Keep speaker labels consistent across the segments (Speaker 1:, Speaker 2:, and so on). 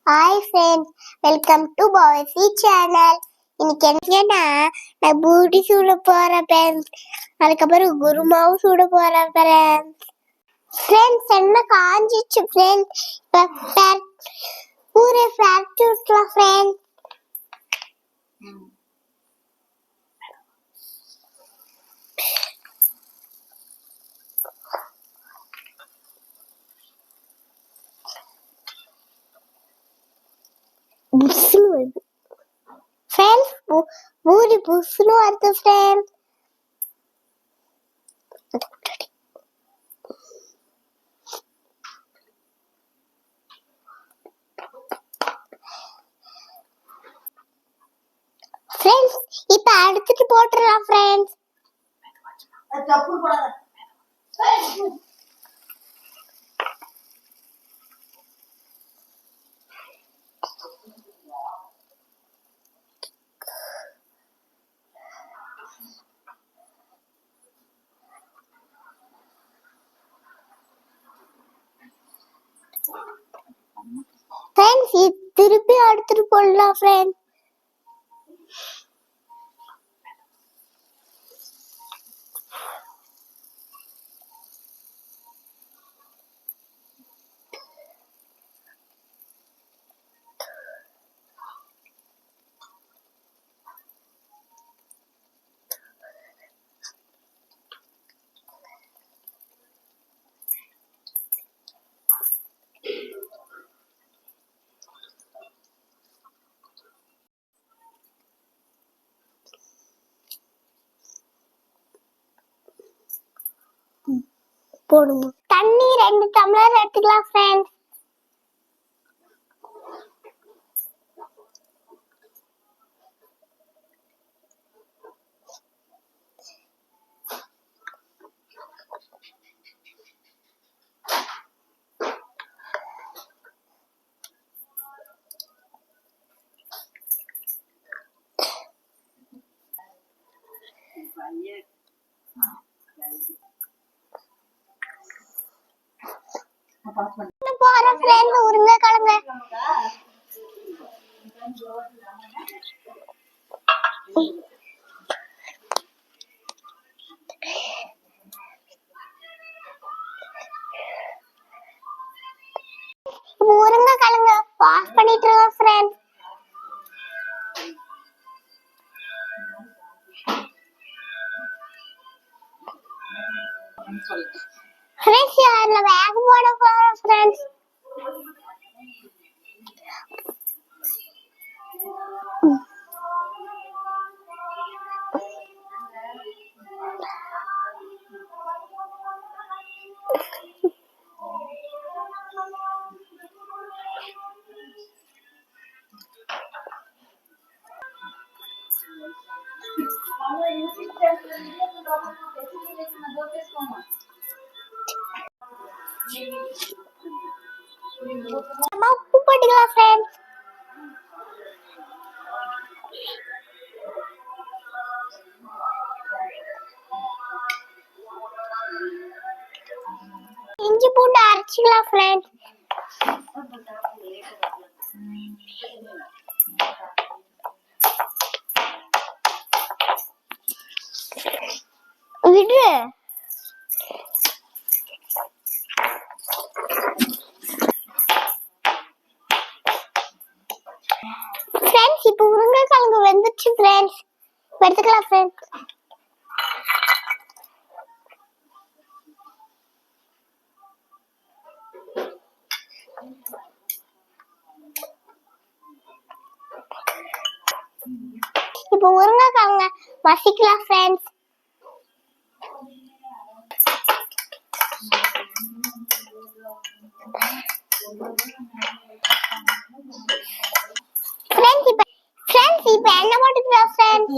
Speaker 1: Hi friends, welcome to பவசி channel. இன்னைக்கு என்னன்னா நான் பூட்டி சூட போறேன் ஃப்ரெண்ட்ஸ். அதுக்கப்புறம் குருமாவும் சூட போறேன் ஃப்ரெண்ட்ஸ். ஃப்ரெண்ட்ஸ் என்ன காஞ்சிச்சு ஃப்ரெண்ட்ஸ். இப்போ பூரே ஃபேக்டரி விட்டுலாம் ஃப்ரெண்ட்ஸ். புஷ்னு வருது ஃப்ரெண்ட்ஸ், பூரி புஷ்னு வருது ஃப்ரெண்ட்ஸ். ஃப்ரெண்ட்ஸ் இப்போ அடுத்துட்டு போட்டுறலாம் ஃப்ரெண்ட்ஸ். ஃப்ரெண்ட்ஸ் திருப்பி அடுத்துட்டு போடலாம் ஃப்ரெண்ட்ஸ். போடுங்க. தண்ணி 2 டம்ளர் எடுத்துக்கலாம் ஃப்ரெண்ட்ஸ். போற ஃப்ரெண்ட்ஸ் உருளைக்கிழங்கு உருளைக்கிழங்கு வாஷ் பண்ணிட்டு இருக்கோம் ஃப்ரெண்ட்ஸ். ஃப்ரெண்ட்ஸ் அதுல வேக போட போறோம் ஃப்ரெண்ட்ஸ். உப்பு போட்டுக்கலாம் ஃப்ரெண்ட்ஸ். இஞ்சி பூண்டு அரைச்சிக்கலாம் ஃப்ரெண்ட்ஸ். விடு ஃப்ரெண்ட்ஸ். இப்போ உருளைக்கிழங்கு வெந்துச்சு ஃப்ரெண்ட்ஸ். எடுத்துக்கலாம் ஃப்ரெண்ட்ஸ். இப்போ உருளைக்கிழங்க மசிக்கலாம் ஃப்ரெண்ட்ஸ். ஃப்ரெண்ட்ஸ் இப்போ என்ன போட்டுக்கலாம் ஃப்ரெண்ட்ஸ்.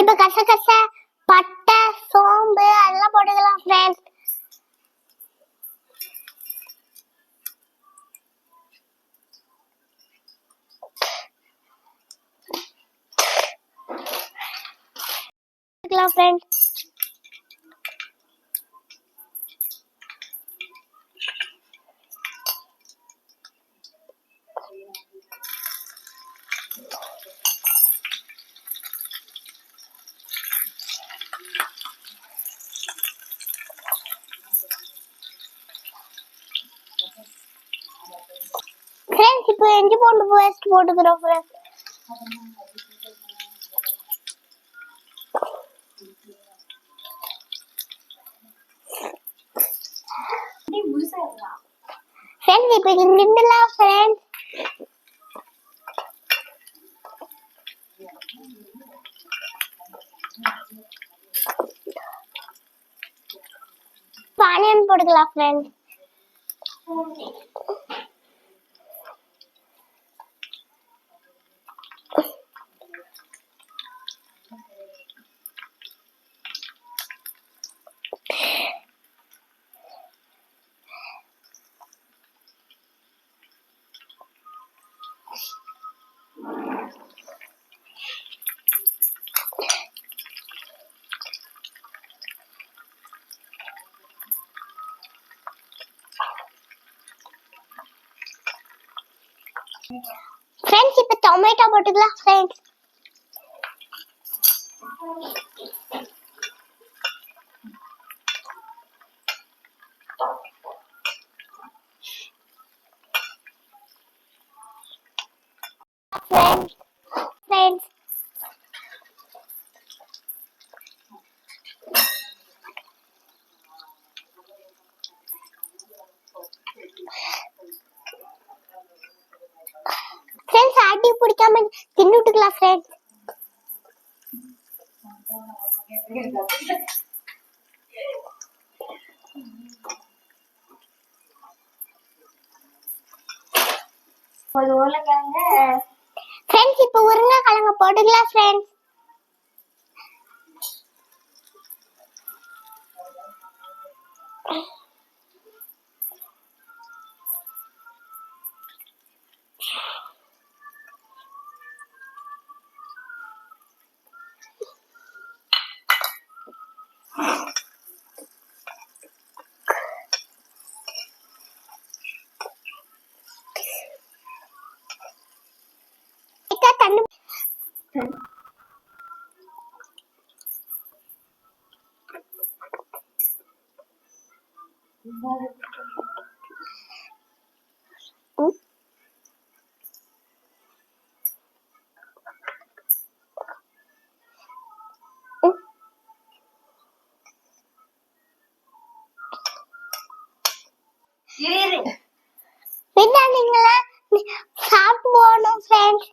Speaker 1: இப்போ கசகசா பட்டை சோம்பு அதெல்லாம் போட்டுக்கலாம் ஃப்ரெண்ட்ஸ். ஃப்ரெண்ட்ஸ் இஞ்சி பூண்டு பேஸ்ட் போட்டுக்கிறோம் ஃப்ரெண்ட்ஸ். ஃப்ரெண்ட்ஸ் இப்போ கிண்டலாம் ஃப்ரெண்ட்ஸ். ஆனியன் போட்டுக்கலாம் ஃப்ரெண்ட்ஸ். ஃப்ரெண்ட்ஸ் இப்போ டொமேட்டோ போட்டுக்கலாம் ஃப்ரெண்ட்ஸ். ஃப்ரெண்ட்ஸ் ஃப்ரெண்ட்ஸ் அடி பிடிக்காம தின்னுட்டுக்கலாம் ஃப்ரெண்ட்ஸ். ஃப்ரெண்ட்ஸ் இப்போ உருளைக்கிழங்கு போட்டுக்கலாம் ஃப்ரெண்ட்ஸ். தண்ணி நீங்களா சாப்பிட்டு போகணும் ஃப்ரெண்ட்ஸ்.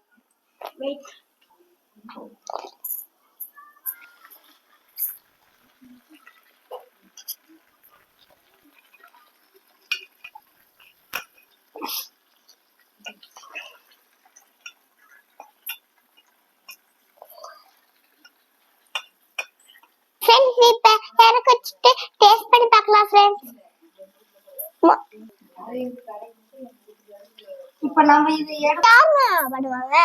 Speaker 1: ஃப்ரெண்ட்ஸ் இப்போ எனக்கு வச்சுட்டு டேஸ்ட் பண்ணி பார்க்கலாம் ஃப்ரெண்ட்ஸ். இப்போ நம்ம இது எடுத்தாங்க பண்ணுவாங்க.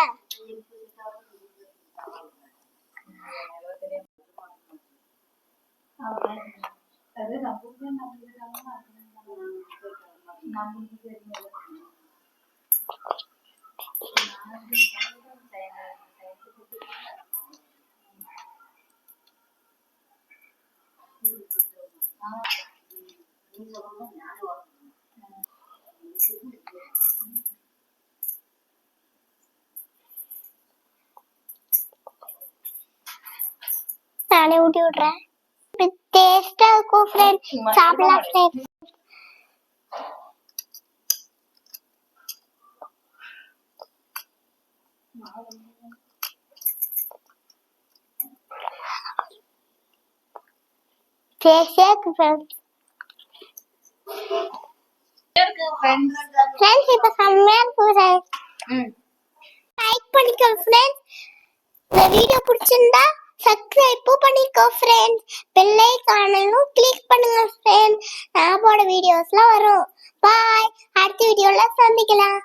Speaker 1: நானே ஊட்டி விடுறேன். டேஸ்டா இருக்கும் ஃப்ரெண்ட்ஸ். சாப்பிடலாம் ஃப்ரெண்ட்ஸ். டேஸ்டா இருக்கு ஃப்ரெண்ட்ஸ். ஃப்ரெண்ட்ஸ் இப்போ செம்மையா இருக்கு ஃப்ரெண்ட்ஸ். லைக் பண்ணிக்கோங்க ஃப்ரெண்ட்ஸ். இந்த வீடியோ பிடிச்சிருந்தா சப்ஸ்கிரைப் பண்ணிக்கோ ஃப்ரெண்ட்ஸ். பெல் ஐகானையும் கிளிக் பண்ணுங்க ஃப்ரெண்ட்ஸ். நான் போட வீடியோஸ்லாம் வரும். பாய். அடுத்த வீடியோல சந்திக்கலாம்.